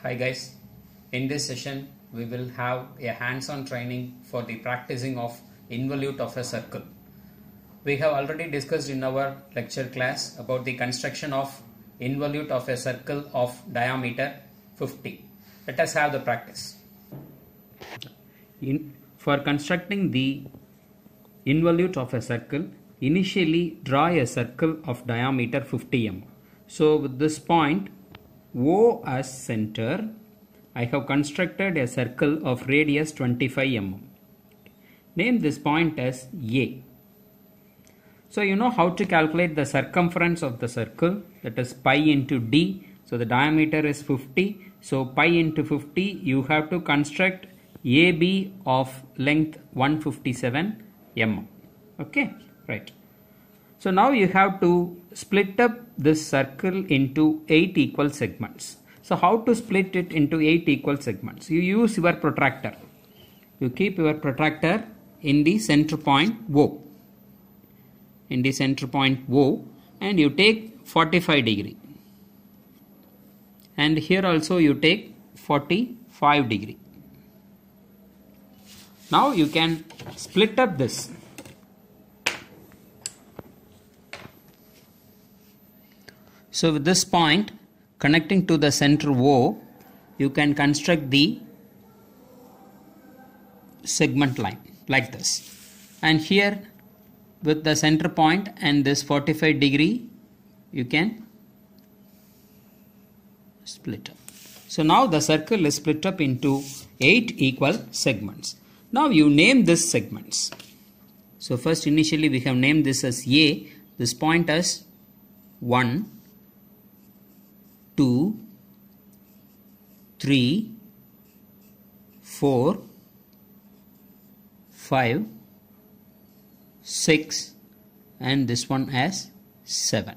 Hi guys, in this session we will have a hands-on training for the practicing of involute of a circle. We have already discussed in our lecture class about the construction of involute of a circle of diameter 50. Let us have the practice. For constructing the involute of a circle, initially draw a circle of diameter 50 mm. So with this point O as center, I have constructed a circle of radius 25 mm. Name this point as A. So you know how to calculate the circumference of the circle, that is pi into d. So the diameter is 50. So pi into 50, you have to construct AB of length 157 mm. Okay, right. So now you have to split up this circle into 8 equal segments. So how to split it into 8 equal segments? You use your protractor. You keep your protractor in the center point O. In the center point O, and you take 45 degree. And here also you take 45 degree. Now you can split up this. So with this point connecting to the center O, you can construct the segment line like this. And here with the center point and this 45 degree, you can split up. So now the circle is split up into 8 equal segments. Now you name these segments. So first initially we have named this as A, this point as 1, 2, 3, 4, 5, 6, and this one as 7.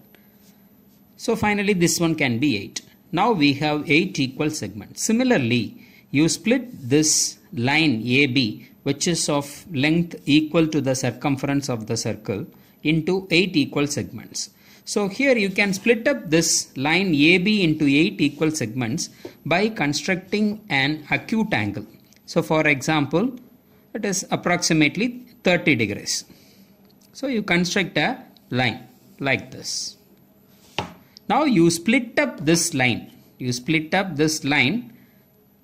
So finally this one can be 8. Now we have 8 equal segments. Similarly, you split this line AB, which is of length equal to the circumference of the circle, into 8 equal segments. So here you can split up this line AB into 8 equal segments by constructing an acute angle. So for example, it is approximately 30 degrees. So you construct a line like this. Now you split up this line. You split up this line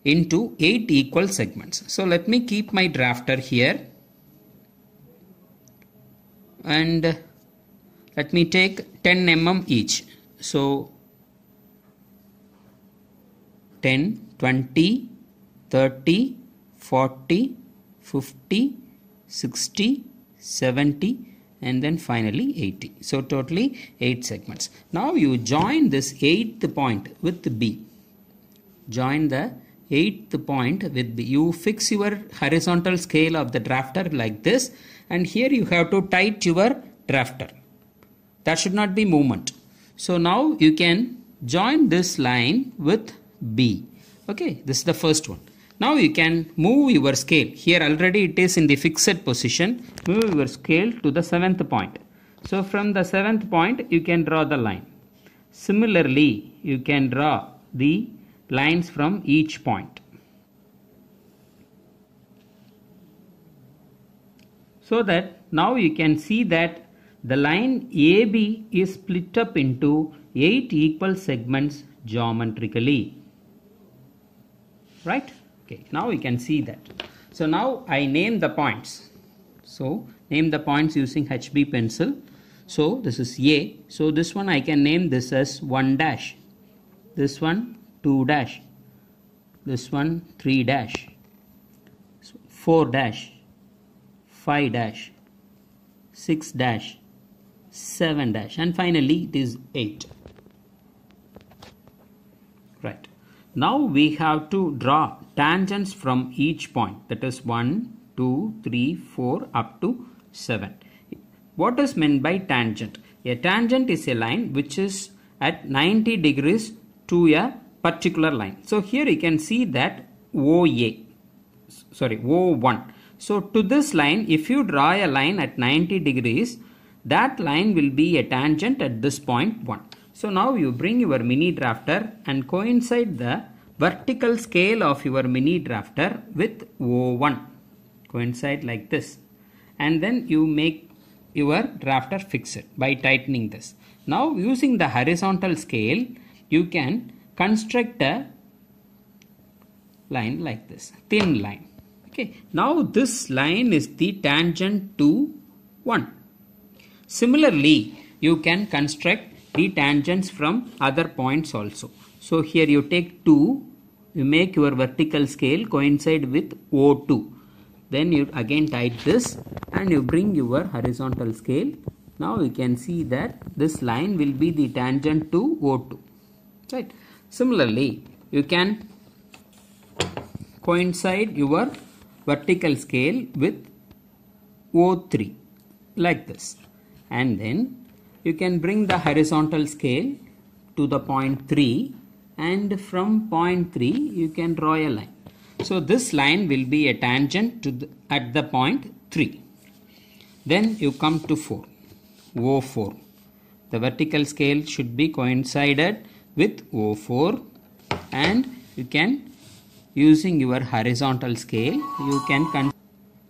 into 8 equal segments. So let me keep my drafter here. And let me take 10 mm each. So 10, 20, 30, 40, 50, 60, 70, and then finally 80. So totally 8 segments. Now you join this 8th point with B. Join the 8th point with B. You fix your horizontal scale of the drafter like this, and here you have to tight your drafter. That should not be movement. So now you can join this line with B. Okay, this is the first one. Now you can move your scale. Here already it is in the fixed position. Move your scale to the 7th point. So from the 7th point you can draw the line. Similarly, you can draw the lines from each point. So that now you can see that the line AB is split up into 8 equal segments geometrically. Right? Okay, now you can see that. So now I name the points. So name the points using HB pencil. So this is A. So this one I can name this as 1 dash. This one 2 dash. This one 3 dash. 4 dash. 5 dash. 6 dash. 7 dash, and finally it is 8. Right. Now we have to draw tangents from each point, that is 1, 2, 3, 4 up to 7. What is meant by tangent? A tangent is a line which is at 90 degrees to a particular line. So here you can see that O1. So to this line, if you draw a line at 90 degrees, that line will be a tangent at this point 1. So now you bring your mini drafter and coincide the vertical scale of your mini drafter with O1. Coincide like this. And then you make your drafter fixed by tightening this. Now using the horizontal scale, you can construct a line like this, thin line. Okay. Now this line is the tangent to 1. Similarly, you can construct the tangents from other points also. So here you take 2, you make your vertical scale coincide with O2. Then you again tighten this and you bring your horizontal scale. Now you can see that this line will be the tangent to O2. Right. Similarly, you can coincide your vertical scale with O3 like this. And then you can bring the horizontal scale to the point 3, and from point 3 you can draw a line. So this line will be a tangent to at the point 3. Then you come to 4, O4. The vertical scale should be coincided with O4, and you can, using your horizontal scale, you can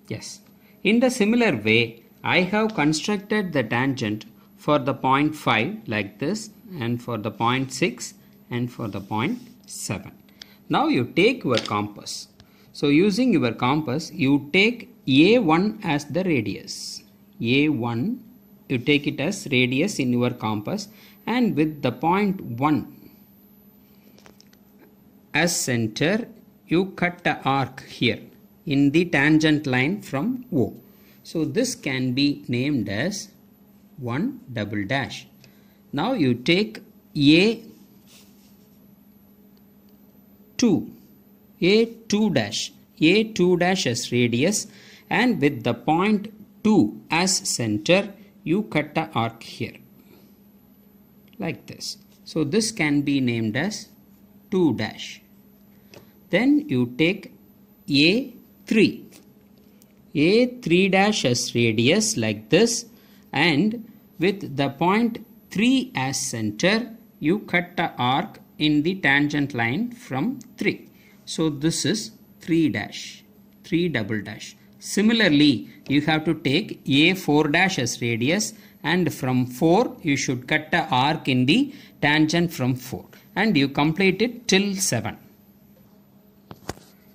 yes. In the similar way, I have constructed the tangent for the point 5 like this, and for the point 6 and for the point 7. Now you take your compass. So using your compass, you take A1 as the radius. A1, you take it as radius in your compass, and with the point 1 as center, you cut the arc here in the tangent line from O. So this can be named as 1 double dash. Now you take A2 dash as radius, and with the point 2 as center, you cut the arc here like this. So this can be named as 2 dash. Then you take A3 dash as radius like this, and with the point 3 as center, you cut the arc in the tangent line from 3. So this is 3 dash, 3 double dash. Similarly, you have to take A4 dash as radius, and from 4 you should cut the arc in the tangent from 4, and you complete it till 7.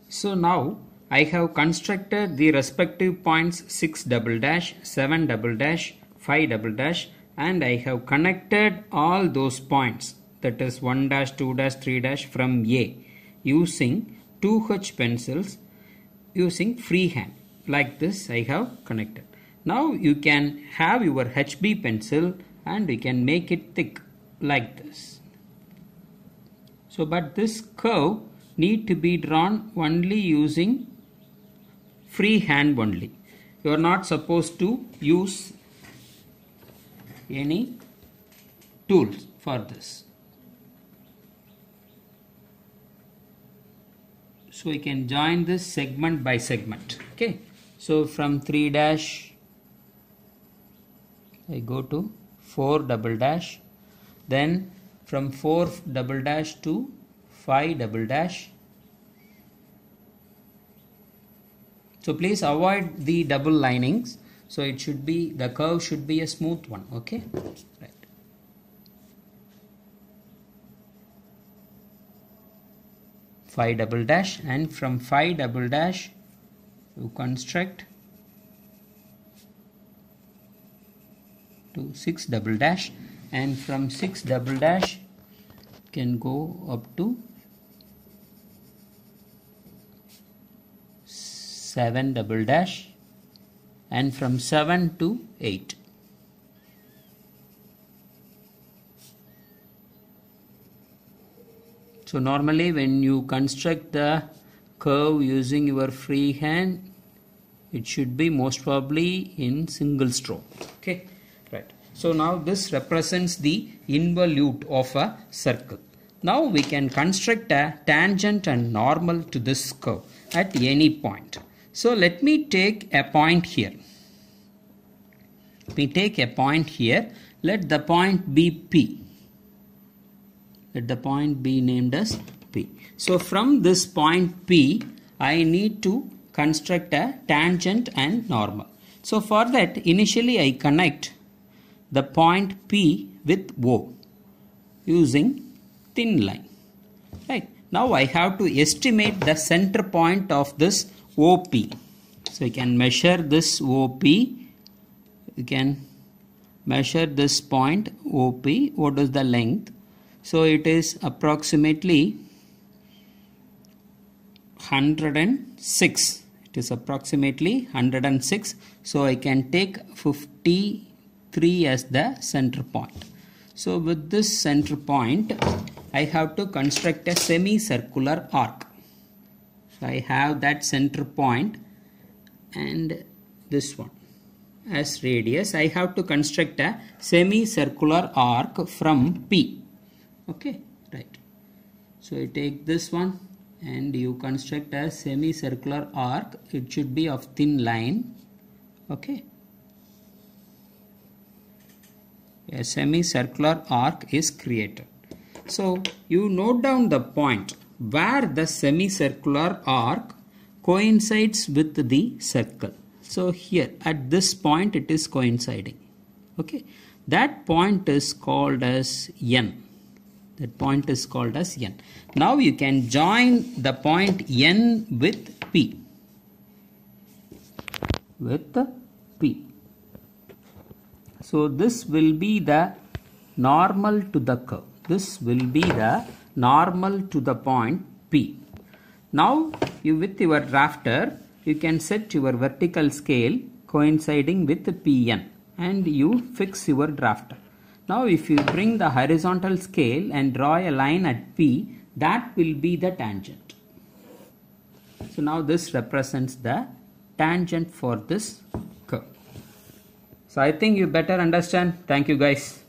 So now I have constructed the respective points 6 double dash, 7 double dash, 5 double dash, and I have connected all those points, that is 1 dash, 2 dash, 3 dash from A using 2H pencils using freehand. Like this I have connected. Now you can have your HB pencil and you can make it thick like this. So but this curve need to be drawn only using freehand only. You are not supposed to use any tools for this. So we can join this segment by segment. Okay. So from 3 dash I go to 4 double dash, then from 4 double dash to 5 double dash. So please avoid the double linings. So it should be, the curve should be a smooth one. Okay. Right. Five double dash, and from 5 double dash you construct to 6 double dash, and from 6 double dash can go up to 7 double dash, and from 7 to 8. So normally when you construct the curve using your free hand, it should be most probably in single stroke. Okay, right. So now this represents the involute of a circle. Now we can construct a tangent and normal to this curve at any point. So let me take a point here. We take a point here. Let the point be P. Let the point be named as P. So from this point P, I need to construct a tangent and normal. So for that, initially I connect the point P with O using thin line. Right. Now I have to estimate the center point of this OP. So you can measure this OP. You can measure this point OP. What is the length? So it is approximately 106. It is approximately 106. So I can take 53 as the center point. So with this center point, I have to construct a semicircular arc. So I have that center point and this one as radius. I have to construct a semicircular arc from P. Okay, right. So I take this one and you construct a semicircular arc. It should be of thin line. Okay. A semicircular arc is created. So you note down the point where the semicircular arc coincides with the circle. So here at this point it is coinciding. Okay. That point is called as N. That point is called as N. Now you can join the point N with P. With P. So this will be the normal to the curve. This will be the normal to the point P. Now with your drafter, you can set your vertical scale coinciding with Pn and you fix your drafter. Now if you bring the horizontal scale and draw a line at P, that will be the tangent. So now this represents the tangent for this curve. So I think you better understand. Thank you guys.